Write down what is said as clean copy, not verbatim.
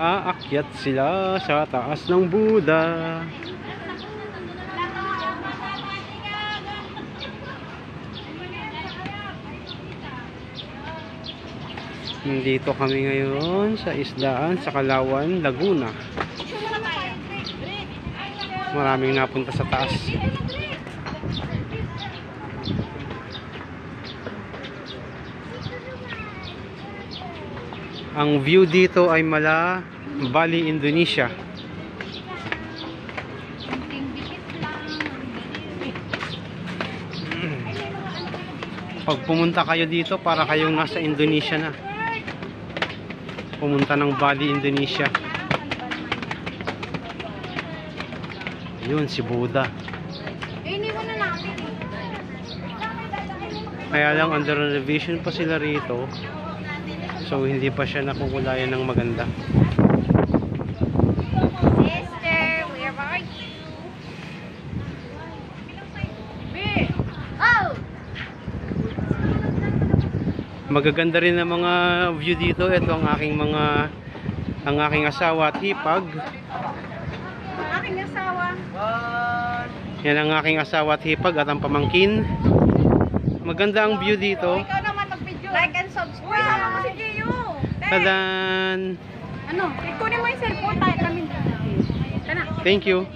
Aakyat sila sa taas ng Buddha. Nandito kami ngayon sa isdaan sa Kalawan, Laguna. Maraming napunta sa taas. Ang view dito ay mala Bali, Indonesia. Pag pumunta kayo dito, para kayong nasa Indonesia na. Pumunta ng Bali, Indonesia. Yun, si Buddha. Kaya lang under renovation pa sila rito. So hindi pa siya nakukulayan ng maganda. Sister, where are you? Oh! Magaganda rin ang mga view dito. Ito ang aking asawa at hipag. Aking asawa. Yan ang aking asawa at hipag at ang pamangkin. Maganda ang view dito. Ikaw naman mag-video. Like and subscribe. Uy, sama mo si Gio. Tadan! Ano? Ikunin mo yung cellphone tayo kami. Kana. Thank you.